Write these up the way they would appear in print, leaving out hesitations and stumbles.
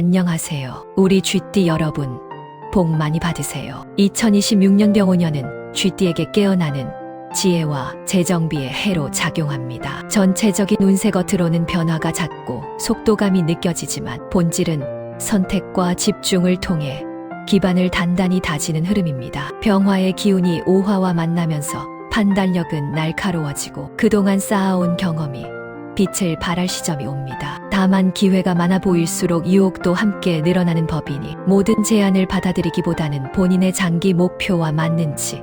안녕하세요. 우리 쥐띠 여러분, 복 많이 받으세요. 2026년 병오년은 쥐띠에게 깨어나는 지혜와 재정비의 해로 작용합니다. 전체적인 운세 겉으로는 변화가 잦고 속도감이 느껴지지만 본질은 선택과 집중을 통해 기반을 단단히 다지는 흐름입니다. 병화의 기운이 오화와 만나면서 판단력은 날카로워지고 그동안 쌓아온 경험이 빛을 발할 시점이 옵니다. 다만 기회가 많아 보일수록 유혹도 함께 늘어나는 법이니 모든 제안을 받아들이기보다는 본인의 장기 목표와 맞는지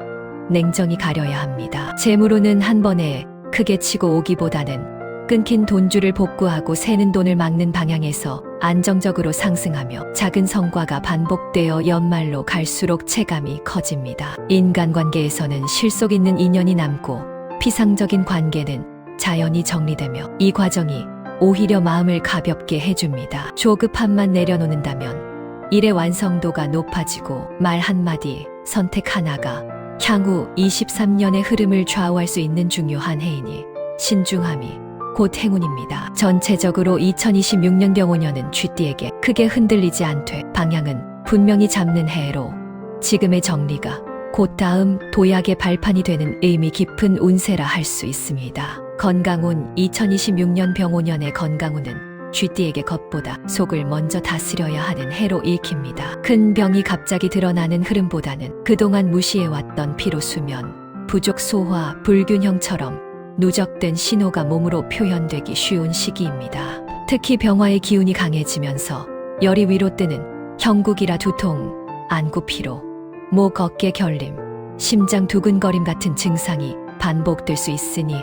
냉정히 가려야 합니다. 재물운은 한 번에 크게 치고 오기보다는 끊긴 돈줄을 복구하고 새는 돈을 막는 방향에서 안정적으로 상승하며 작은 성과가 반복되어 연말로 갈수록 체감이 커집니다. 인간관계에서는 실속 있는 인연이 남고 피상적인 관계는 자연히 정리되며 이 과정이 오히려 마음을 가볍게 해줍니다. 조급함만 내려놓는다면 일의 완성도가 높아지고 말 한마디, 선택 하나가 향후 23년의 흐름을 좌우할 수 있는 중요한 해이니 신중함이 곧 행운입니다. 전체적으로 2026년 병오년은 쥐띠에게 크게 흔들리지 않되 방향은 분명히 잡는 해로 지금의 정리가 곧 다음 도약의 발판이 되는 의미 깊은 운세라 할 수 있습니다. 건강운 2026년 병오년의 건강운은 쥐띠에게 겉보다 속을 먼저 다스려야 하는 해로 읽힙니다. 큰 병이 갑자기 드러나는 흐름보다는 그동안 무시해왔던 피로 수면, 부족 소화, 불균형처럼 누적된 신호가 몸으로 표현되기 쉬운 시기입니다. 특히 병화의 기운이 강해지면서 열이 위로 뜨는 형국이라 두통, 안구 피로, 목 어깨 결림, 심장 두근거림 같은 증상이 반복될 수 있으니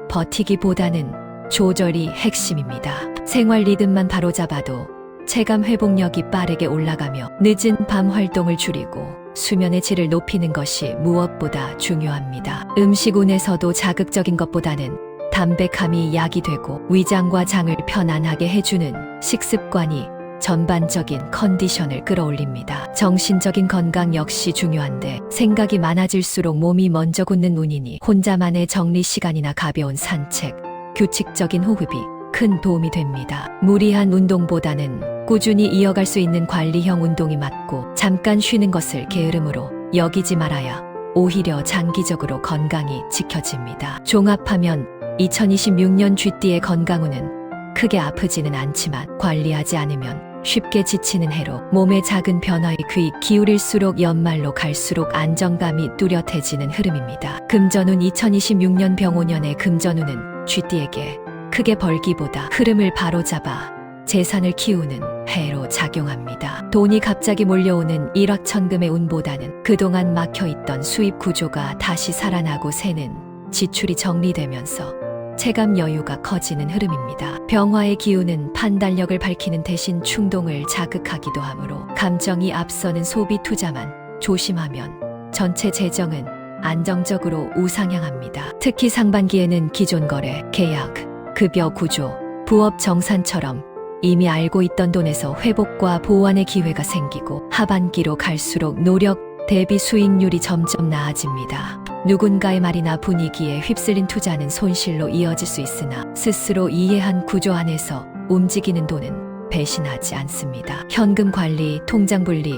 버티기보다는 조절이 핵심입니다. 생활 리듬만 바로잡아도 체감 회복력이 빠르게 올라가며 늦은 밤 활동을 줄이고 수면의 질을 높이는 것이 무엇보다 중요합니다. 음식운에서도 자극적인 것보다는 담백함이 약이 되고 위장과 장을 편안하게 해주는 식습관이 전반적인 컨디션을 끌어올립니다. 정신적인 건강 역시 중요한데 생각이 많아질수록 몸이 먼저 굳는 운이니 혼자만의 정리 시간이나 가벼운 산책, 규칙적인 호흡이 큰 도움이 됩니다. 무리한 운동보다는 꾸준히 이어갈 수 있는 관리형 운동이 맞고 잠깐 쉬는 것을 게으름으로 여기지 말아야 오히려 장기적으로 건강이 지켜집니다. 종합하면 2026년 쥐띠의 건강운은 크게 아프지는 않지만 관리하지 않으면 쉽게 지치는 해로 몸의 작은 변화에 귀 기울일수록 연말로 갈수록 안정감이 뚜렷해지는 흐름입니다. 금전운 2026년 병오년의 금전운은 쥐띠에게 크게 벌기보다 흐름을 바로잡아 재산을 키우는 해로 작용합니다. 돈이 갑자기 몰려오는 일확천금의 운보다는 그동안 막혀있던 수입 구조가 다시 살아나고 새는 지출이 정리되면서 체감 여유가 커지는 흐름입니다. 병화의 기운은 판단력을 밝히는 대신 충동을 자극하기도 하므로 감정이 앞서는 소비 투자만 조심하면 전체 재정은 안정적으로 우상향합니다. 특히 상반기에는 기존 거래, 계약, 급여 구조, 부업 정산처럼 이미 알고 있던 돈에서 회복과 보완의 기회가 생기고 하반기로 갈수록 노력 대비 수익률이 점점 나아집니다. 누군가의 말이나 분위기에 휩쓸린 투자는 손실로 이어질 수 있으나 스스로 이해한 구조 안에서 움직이는 돈은 배신하지 않습니다. 현금 관리, 통장 분리,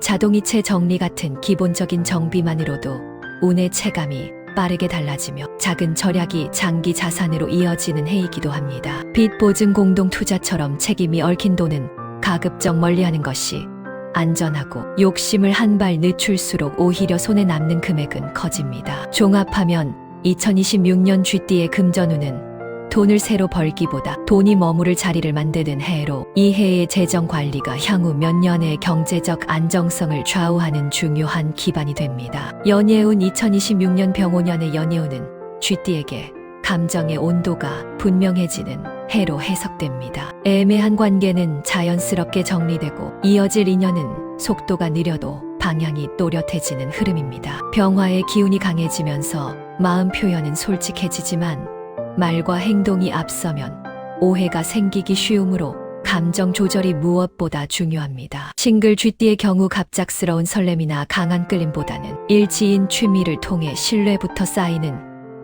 자동이체 정리 같은 기본적인 정비만으로도 운의 체감이 빠르게 달라지며 작은 절약이 장기 자산으로 이어지는 해이기도 합니다. 빚 보증 공동 투자처럼 책임이 얽힌 돈은 가급적 멀리하는 것이 안전하고 욕심을 한 발 늦출수록 오히려 손에 남는 금액은 커집니다. 종합하면 2026년 쥐띠의 금전운은 돈을 새로 벌기보다 돈이 머무를 자리를 만드는 해로 이 해의 재정 관리가 향후 몇 년의 경제적 안정성을 좌우하는 중요한 기반이 됩니다. 연예운 2026년 병오년의 연예운은 쥐띠에게 감정의 온도가 분명해지는 해로 해석됩니다. 애매한 관계는 자연스럽게 정리되고 이어질 인연은 속도가 느려도 방향이 또렷해지는 흐름입니다. 병화의 기운이 강해지면서 마음 표현은 솔직해지지만 말과 행동이 앞서면 오해가 생기기 쉬우므로 감정 조절이 무엇보다 중요합니다. 싱글 쥐띠의 경우 갑작스러운 설렘이나 강한 끌림보다는 일지인 취미를 통해 신뢰부터 쌓이는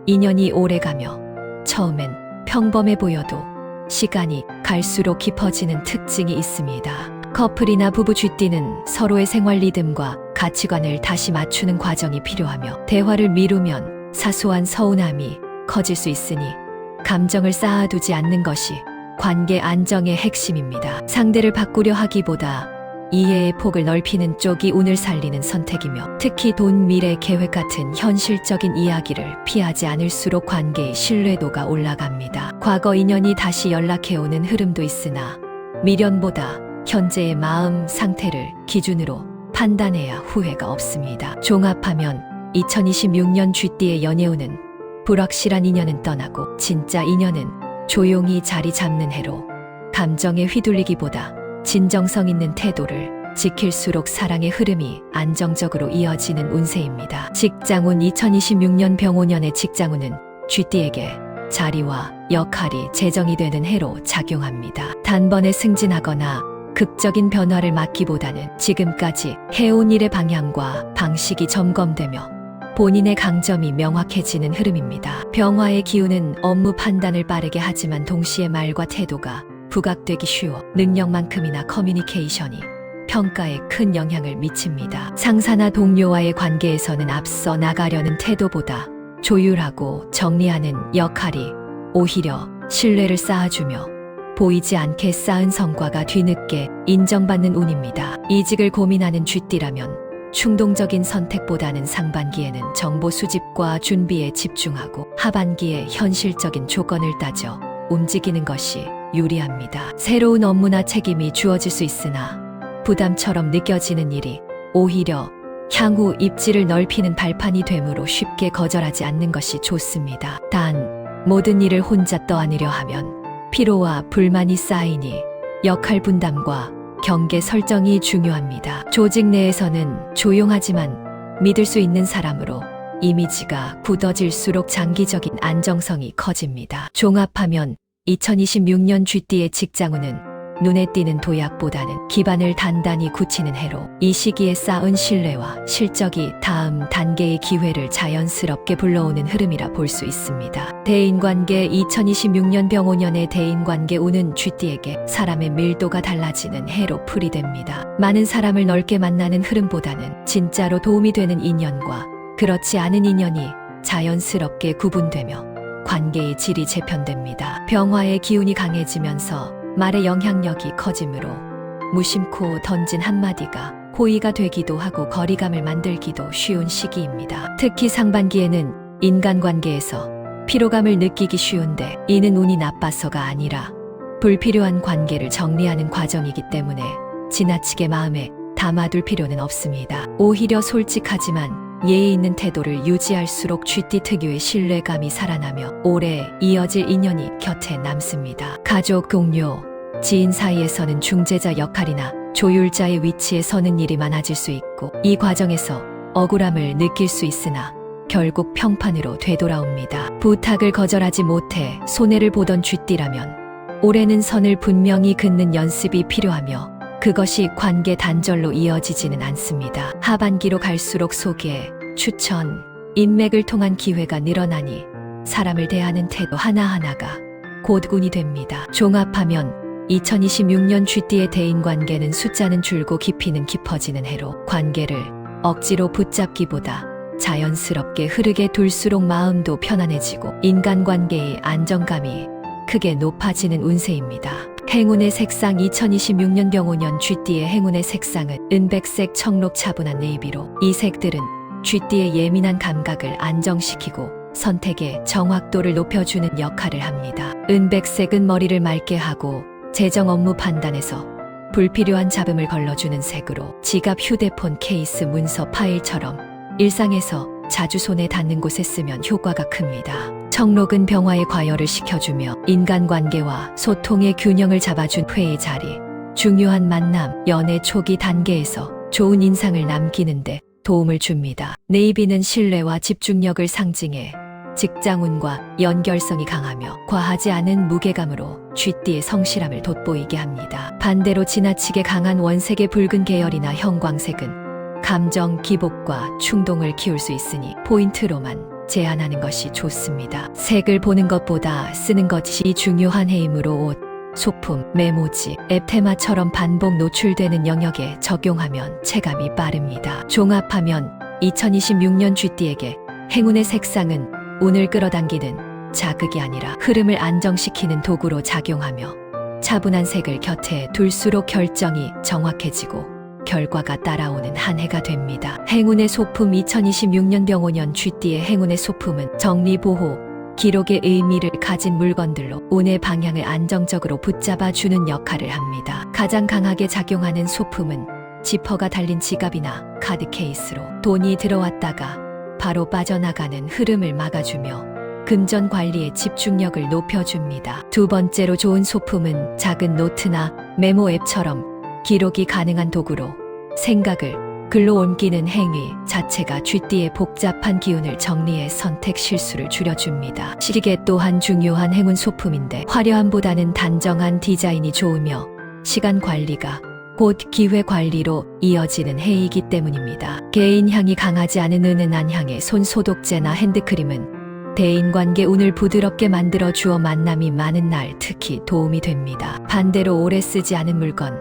인연이 오래가며 처음엔 평범해 보여도 시간이 갈수록 깊어지는 특징이 있습니다. 커플이나 부부 쥐띠는 서로의 생활 리듬과 가치관을 다시 맞추는 과정이 필요하며 대화를 미루면 사소한 서운함이 커질 수 있으니 감정을 쌓아두지 않는 것이 관계 안정의 핵심입니다. 상대를 바꾸려 하기보다 이해의 폭을 넓히는 쪽이 운을 살리는 선택이며 특히 돈, 미래, 계획 같은 현실적인 이야기를 피하지 않을수록 관계의 신뢰도가 올라갑니다. 과거 인연이 다시 연락해오는 흐름도 있으나 미련보다 현재의 마음 상태를 기준으로 판단해야 후회가 없습니다. 종합하면 2026년 쥐띠의 연애운은 불확실한 인연은 떠나고 진짜 인연은 조용히 자리 잡는 해로 감정에 휘둘리기보다 진정성 있는 태도를 지킬수록 사랑의 흐름이 안정적으로 이어지는 운세입니다. 직장운 2026년 병오년의 직장운은 쥐띠에게 자리와 역할이 재정이 되는 해로 작용합니다. 단번에 승진하거나 극적인 변화를 맞기보다는 지금까지 해온 일의 방향과 방식이 점검되며 본인의 강점이 명확해지는 흐름입니다. 병화의 기운은 업무 판단을 빠르게 하지만 동시에 말과 태도가 부각되기 쉬워 능력만큼이나 커뮤니케이션이 평가에 큰 영향을 미칩니다. 상사나 동료와의 관계에서는 앞서 나가려는 태도보다 조율하고 정리하는 역할이 오히려 신뢰를 쌓아주며 보이지 않게 쌓은 성과가 뒤늦게 인정받는 운입니다. 이직을 고민하는 쥐띠라면 충동적인 선택보다는 상반기에는 정보 수집과 준비에 집중하고 하반기에 현실적인 조건을 따져 움직이는 것이 유리합니다. 새로운 업무나 책임이 주어질 수 있으나 부담처럼 느껴지는 일이 오히려 향후 입지를 넓히는 발판이 되므로 쉽게 거절하지 않는 것이 좋습니다. 단, 모든 일을 혼자 떠안으려 하면 피로와 불만이 쌓이니 역할 분담과 경계 설정이 중요합니다. 조직 내에서는 조용하지만 믿을 수 있는 사람으로 이미지가 굳어질수록 장기적인 안정성이 커집니다. 종합하면 2026년 쥐띠의 직장운은 눈에 띄는 도약보다는 기반을 단단히 굳히는 해로 이 시기에 쌓은 신뢰와 실적이 다음 단계의 기회를 자연스럽게 불러오는 흐름이라 볼 수 있습니다. 대인관계 2026년 병오년의 대인관계 운은 쥐띠에게 사람의 밀도가 달라지는 해로 풀이됩니다. 많은 사람을 넓게 만나는 흐름보다는 진짜로 도움이 되는 인연과 그렇지 않은 인연이 자연스럽게 구분되며 관계의 질이 재편됩니다. 병화의 기운이 강해지면서 말의 영향력이 커지므로 무심코 던진 한마디가 호의가 되기도 하고 거리감을 만들기도 쉬운 시기입니다. 특히 상반기에는 인간관계에서 피로감을 느끼기 쉬운데 이는 운이 나빠서가 아니라 불필요한 관계를 정리하는 과정이기 때문에 지나치게 마음에 담아둘 필요는 없습니다. 오히려 솔직하지만 예의 있는 태도를 유지할수록 쥐띠 특유의 신뢰감이 살아나며 오래 이어질 인연이 곁에 남습니다. 가족, 동료, 지인 사이에서는 중재자 역할이나 조율자의 위치에 서는 일이 많아질 수 있고 이 과정에서 억울함을 느낄 수 있으나 결국 평판으로 되돌아옵니다. 부탁을 거절하지 못해 손해를 보던 쥐띠라면 올해는 선을 분명히 긋는 연습이 필요하며 그것이 관계 단절로 이어지지는 않습니다. 하반기로 갈수록 소개, 추천, 인맥을 통한 기회가 늘어나니 사람을 대하는 태도 하나하나가 곧운이 됩니다. 종합하면 2026년 쥐띠의 대인관계는 숫자는 줄고 깊이는 깊어지는 해로 관계를 억지로 붙잡기보다 자연스럽게 흐르게 둘수록 마음도 편안해지고 인간관계의 안정감이 크게 높아지는 운세입니다. 행운의 색상 2026년 병오년 쥐띠의 행운의 색상은 은백색, 청록, 차분한 네이비로 이 색들은 쥐띠의 예민한 감각을 안정시키고 선택의 정확도를 높여주는 역할을 합니다. 은백색은 머리를 맑게 하고 재정 업무 판단에서 불필요한 잡음을 걸러주는 색으로 지갑, 휴대폰, 케이스, 문서, 파일처럼 일상에서 자주 손에 닿는 곳에 쓰면 효과가 큽니다. 청록은 병화의 과열을 시켜주며 인간관계와 소통의 균형을 잡아준 회의 자리, 중요한 만남, 연애 초기 단계에서 좋은 인상을 남기는데 도움을 줍니다. 네이비는 신뢰와 집중력을 상징해 직장운과 연결성이 강하며 과하지 않은 무게감으로 쥐띠의 성실함을 돋보이게 합니다. 반대로 지나치게 강한 원색의 붉은 계열이나 형광색은 감정 기복과 충동을 키울 수 있으니 포인트로만 제한하는 것이 좋습니다. 색을 보는 것보다 쓰는 것이 중요한 해이므로 옷, 소품, 메모지, 앱 테마처럼 반복 노출되는 영역에 적용하면 체감이 빠릅니다. 종합하면 2026년 쥐띠에게 행운의 색상은 운을 끌어당기는 자극이 아니라 흐름을 안정시키는 도구로 작용하며 차분한 색을 곁에 둘수록 결정이 정확해지고 결과가 따라오는 한 해가 됩니다. 행운의 소품 2026년 병오년 쥐띠의 행운의 소품은 정리, 보호, 기록의 의미를 가진 물건들로 운의 방향을 안정적으로 붙잡아주는 역할을 합니다. 가장 강하게 작용하는 소품은 지퍼가 달린 지갑이나 카드 케이스로 돈이 들어왔다가 바로 빠져나가는 흐름을 막아주며 금전 관리에 집중력을 높여줍니다. 두 번째로 좋은 소품은 작은 노트나 메모 앱처럼 기록이 가능한 도구로 생각을 글로 옮기는 행위 자체가 쥐띠의 복잡한 기운을 정리해 선택 실수를 줄여줍니다. 시계 또한 중요한 행운 소품인데 화려함보다는 단정한 디자인이 좋으며 시간 관리가 곧 기회 관리로 이어지는 해이기 때문입니다. 개인 향이 강하지 않은 은은한 향의 손 소독제나 핸드크림은 대인관계 운을 부드럽게 만들어 주어 만남이 많은 날 특히 도움이 됩니다. 반대로 오래 쓰지 않은 물건,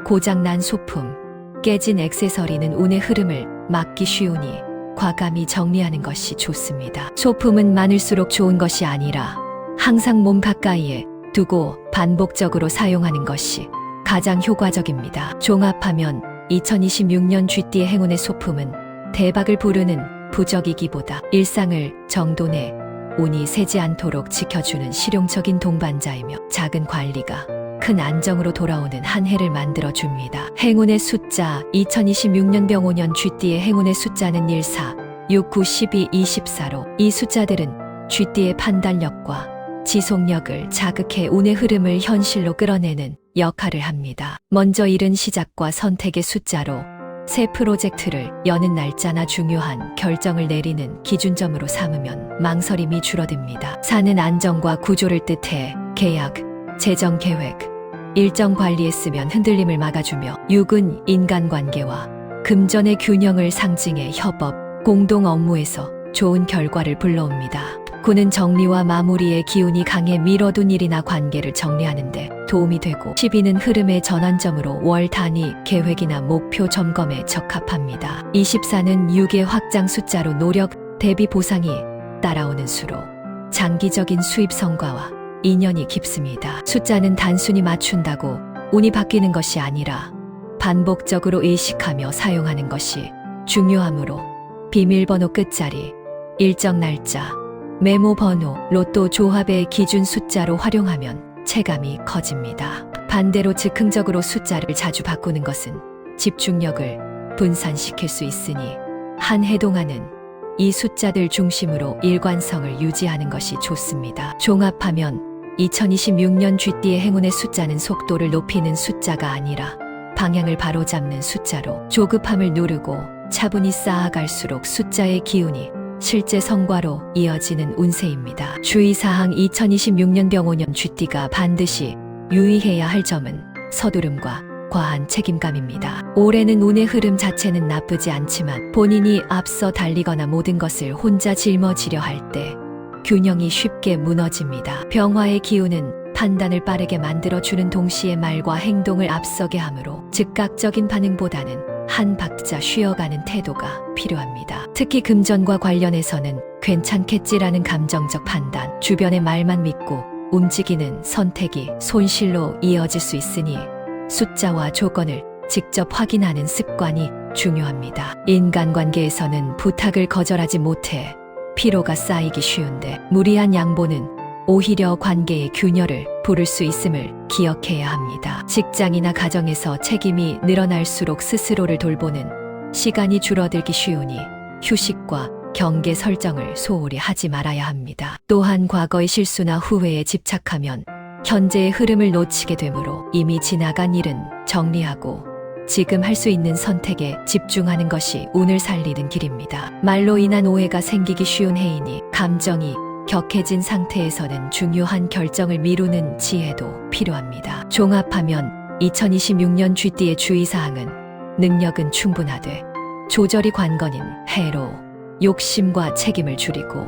고장난 소품, 깨진 액세서리는 운의 흐름을 막기 쉬우니 과감히 정리하는 것이 좋습니다. 소품은 많을수록 좋은 것이 아니라 항상 몸 가까이에 두고 반복적으로 사용하는 것이 가장 효과적입니다. 종합하면 2026년 쥐띠의 행운의 소품은 대박을 부르는 부적이기보다 일상을 정도 내 운이 새지 않도록 지켜주는 실용적인 동반자이며 작은 관리가 큰 안정으로 돌아오는 한 해를 만들어줍니다. 행운의 숫자 2026년 병오년 쥐띠의 행운의 숫자는 14, 6, 9, 12, 24로 이 숫자들은 쥐띠의 판단력과 지속력을 자극해 운의 흐름을 현실로 끌어내는 역할을 합니다. 먼저 이른 시작과 선택의 숫자로 새 프로젝트를 여는 날짜나 중요한 결정을 내리는 기준점으로 삼으면 망설임이 줄어듭니다. 4는 안정과 구조를 뜻해 계약, 재정 계획, 일정 관리에 쓰면 흔들림을 막아주며 6은 인간관계와 금전의 균형을 상징해 협업, 공동 업무에서 좋은 결과를 불러옵니다. 9는 정리와 마무리의 기운이 강해 미뤄둔 일이나 관계를 정리하는 데 도움이 되고 12는 흐름의 전환점으로 월 단위 계획이나 목표 점검에 적합합니다. 24는 6의 확장 숫자로 노력, 대비 보상이 따라오는 수로 장기적인 수입 성과와 인연이 깊습니다. 숫자는 단순히 맞춘다고 운이 바뀌는 것이 아니라 반복적으로 의식하며 사용하는 것이 중요하므로 비밀번호 끝자리, 일정 날짜, 메모 번호, 로또 조합의 기준 숫자로 활용하면 체감이 커집니다. 반대로 즉흥적으로 숫자를 자주 바꾸는 것은 집중력을 분산시킬 수 있으니 한 해 동안은 이 숫자들 중심으로 일관성을 유지하는 것이 좋습니다. 종합하면 2026년 쥐띠의 행운의 숫자는 속도를 높이는 숫자가 아니라 방향을 바로잡는 숫자로 조급함을 누르고 차분히 쌓아갈수록 숫자의 기운이 실제 성과로 이어지는 운세입니다. 주의사항 2026년 병오년 쥐띠가 반드시 유의해야 할 점은 서두름과 과한 책임감입니다. 올해는 운의 흐름 자체는 나쁘지 않지만 본인이 앞서 달리거나 모든 것을 혼자 짊어지려 할 때 균형이 쉽게 무너집니다. 병화의 기운은 판단을 빠르게 만들어주는 동시에 말과 행동을 앞서게 하므로 즉각적인 반응보다는 한 박자 쉬어가는 태도가 필요합니다. 특히 금전과 관련해서는 괜찮겠지라는 감정적 판단, 주변의 말만 믿고 움직이는 선택이 손실로 이어질 수 있으니 숫자와 조건을 직접 확인하는 습관이 중요합니다. 인간관계에서는 부탁을 거절하지 못해 피로가 쌓이기 쉬운데 무리한 양보는 오히려 관계의 균열을 부를 수 있음을 기억해야 합니다. 직장이나 가정에서 책임이 늘어날수록 스스로를 돌보는 시간이 줄어들기 쉬우니 휴식과 경계 설정을 소홀히 하지 말아야 합니다. 또한 과거의 실수나 후회에 집착하면 현재의 흐름을 놓치게 되므로 이미 지나간 일은 정리하고 지금 할 수 있는 선택에 집중하는 것이 운을 살리는 길입니다. 말로 인한 오해가 생기기 쉬운 해이니 감정이 격해진 상태에서는 중요한 결정을 미루는 지혜도 필요합니다. 종합하면 2026년 쥐띠의 주의사항은 능력은 충분하되 조절이 관건인 해로 욕심과 책임을 줄이고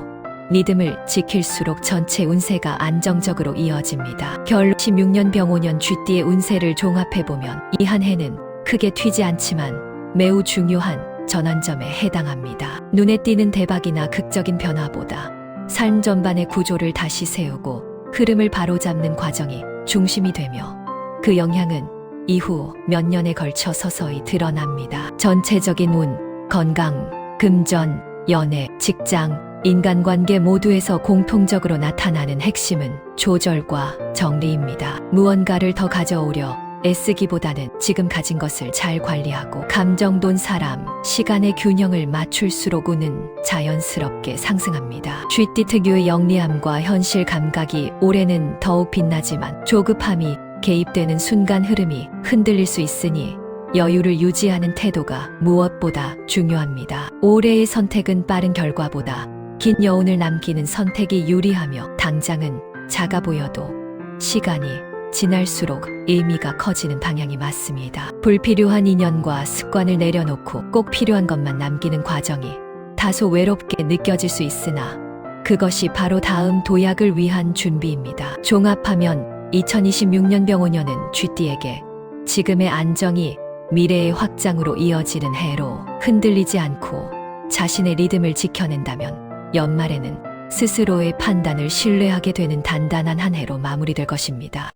리듬을 지킬수록 전체 운세가 안정적으로 이어집니다. 결론 16년 병5년 쥐띠의 운세를 종합해보면 이 한 해는 크게 튀지 않지만 매우 중요한 전환점에 해당합니다. 눈에 띄는 대박이나 극적인 변화보다 삶 전반의 구조를 다시 세우고 흐름을 바로잡는 과정이 중심이 되며 그 영향은 이후 몇 년에 걸쳐 서서히 드러납니다. 전체적인 운, 건강, 금전, 연애, 직장, 인간관계 모두에서 공통적으로 나타나는 핵심은 조절과 정리입니다. 무언가를 더 가져오려 애쓰기보다는 지금 가진 것을 잘 관리하고 감정돈 사람, 시간의 균형을 맞출수록 운은 자연스럽게 상승합니다. 쥐띠 특유의 영리함과 현실 감각이 올해는 더욱 빛나지만 조급함이 개입되는 순간 흐름이 흔들릴 수 있으니 여유를 유지하는 태도가 무엇보다 중요합니다. 올해의 선택은 빠른 결과보다 긴 여운을 남기는 선택이 유리하며 당장은 작아 보여도 시간이 지날수록 의미가 커지는 방향이 맞습니다. 불필요한 인연과 습관을 내려놓고 꼭 필요한 것만 남기는 과정이 다소 외롭게 느껴질 수 있으나 그것이 바로 다음 도약을 위한 준비입니다. 종합하면 2026년 병5년은 쥐띠에게 지금의 안정이 미래의 확장으로 이어지는 해로 흔들리지 않고 자신의 리듬을 지켜낸다면 연말에는 스스로의 판단을 신뢰하게 되는 단단한 한 해로 마무리될 것입니다.